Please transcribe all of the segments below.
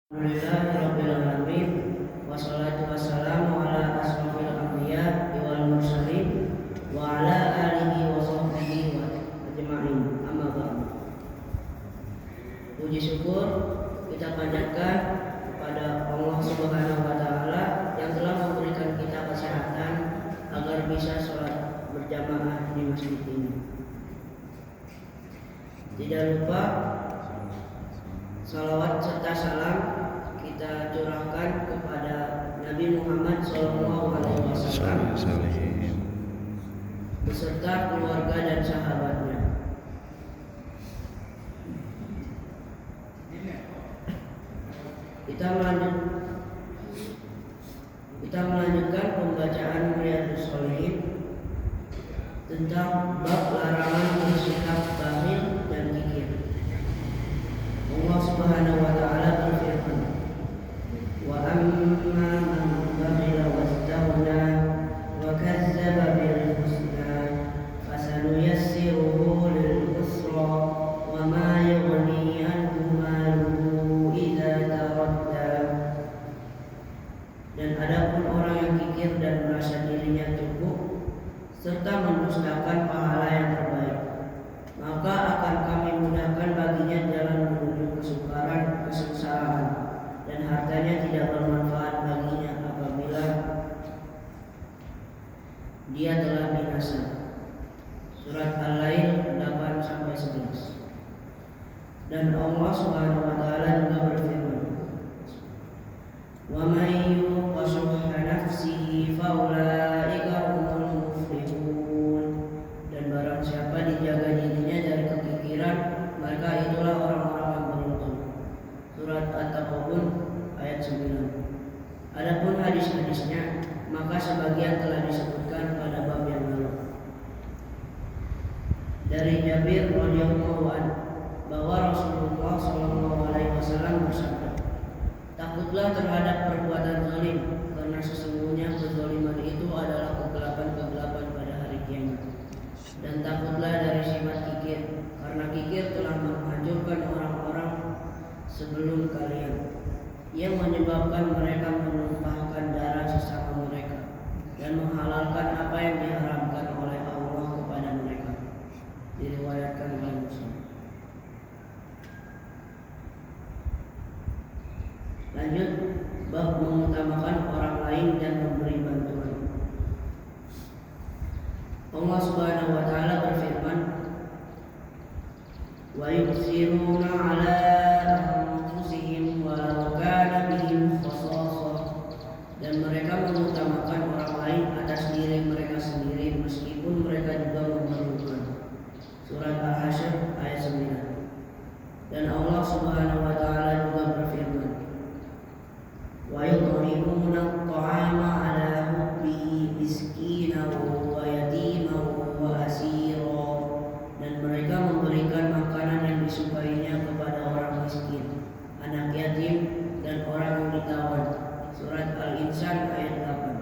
Alhamdulillahirabbil alamin wassalatu wassalamu ala asrofil anbiya wal mursalin wa ala alihi wa sahbihi wa ajma'in. Amma ba'du. Puji syukur kita panjatkan kepada Allah Subhanahu wa taala yang telah memberikan kita kesehatan agar bisa sholat berjamaah di masjid ini. Tidak lupa salawat serta salam kita curahkan kepada Nabi Muhammad SAW beserta keluarga dan sahabatnya. Kita melanjutkan pembacaan Riyadhus Shalihin tentang bab larangan bersikap bakhil dan kikir. Allah Subhanahu wa taala berfirman, "Wa amma man bakhila wastaghna wa kazzaba bil husna fasanuyassiruhu lil usra wa ma yughni anhu maluhu idza taradda." Dan adapun orang yang kikir dan merasa dirinya cukup serta mendustakan pahala yang terbaik, maka akan kami mudahkan baginya jalan menuju kesukaran, kesengsaraan, dan hartanya tidak bermanfaat baginya apabila dia telah binasa. Surat Al-Lail 8-11. Dan Allah Subhanahu wa taala juga berfirman, "Wa may yuqa shuhha nafsihi fa ulaika humul muflihun." Dan barang siapa dijaga dirinya dari kekikiran, maka itulah orang-orang yang beruntung. Surat At-Taghabun ayat 9. Adapun hadis-hadisnya, maka sebagian telah disebutkan pada bab yang lalu. Dari Jabir radhiyallahu anhu bahwa Rasulullah SAW bersabda, "Takutlah terhadap perbuatan zalim, karena sesungguhnya kezaliman itu adalah kegelapan-kegelapan pada hari kiamat. Dan takutlah dari sifat kikir, karena kikir telah menghancurkan orang-orang sebelum kalian, yang menyebabkan mereka menumpahkan darah sesama mereka dan menghalalkan apa yang diharamkan oleh Allah kepada mereka." Diriwayatkan oleh Muslim. Lanjut, bab mengutamakan orang lain dan memberi bantuan. Allah Subhanahu wa taala berfirman, "Wa yusiruna 'ala anfusihim walau kana bihim khasasah." Dan mereka mengutamakan orang lain atas diri mereka sendiri meskipun mereka juga memerlukan. Surat Al-Hasyr ayat 9. Dan Allah Subhanahu wa taala juga berfirman, "Wa yut'imuna at-ta'ama 'ala hubbihi miskinan wa yatiman wa asira." Dan mereka memberikan makanan yang disukainya kepada orang miskin, anak yatim, dan orang yang ditawan. Surat Al-Insan ayat 8.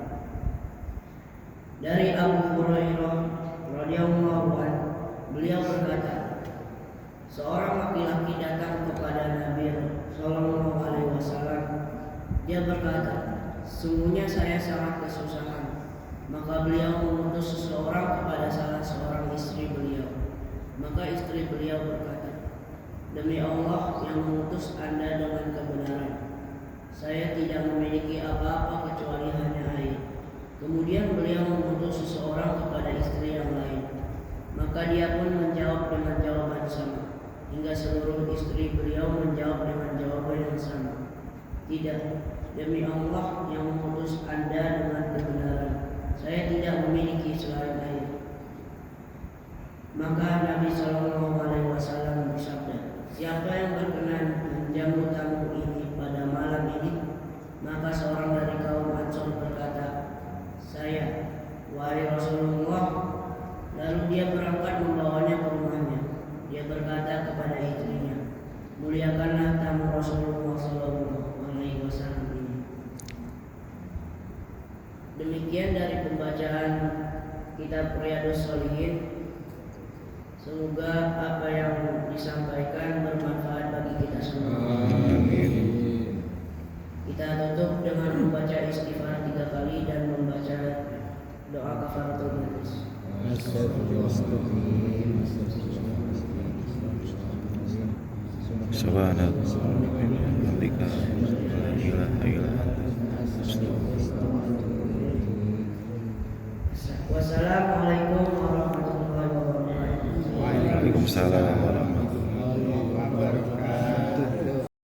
Dari Abu Hurairah radhiyallahu anhu, beliau berkata, seorang laki-laki datang kepada Nabi sallallahu alaihi wasallam. Dia berkata, "Sungguhnya saya sangat kesusahan." Maka beliau mengutus seseorang kepada salah seorang istri beliau. Maka istri beliau berkata, "Demi Allah yang mengutus Anda dengan kebenaran, saya tidak memiliki apa-apa kecuali hanya air." Kemudian beliau mengutus seseorang kepada istri yang lain. Maka dia pun menjawab dengan jawaban sama, hingga seluruh istri beliau menjawab dengan jawaban yang sama. "Tidak, demi Allah yang mengutus Anda dengan kebenaran, saya tidak memiliki selain air." Maka Nabi Shallallahu Alaihi Wasallam bersabda, "Siapa yang berkenan menjamu tamu ini pada malam ini?" Maka seorang dari kaum Ansor berkata, "Saya, wahai Rasulullah." Lalu dia berangkat membawanya ke rumahnya. Dia berkata kepada istrinya, "Muliakanlah tamu Rasulullah Shallallahu Alaihi Wasallam ini." Demikian dari pembacaan kitab Riyadhus Shalihin. Semoga apa yang disampaikan bermanfaat bagi kita semua. Amin. membaca istighfar 3 kali dan membaca doa kafaratul majlis. Subhanallah, la ilaha illa anta. Wassalamualaikum warahmatullahi wabarakatuh. Waalaikumsalam.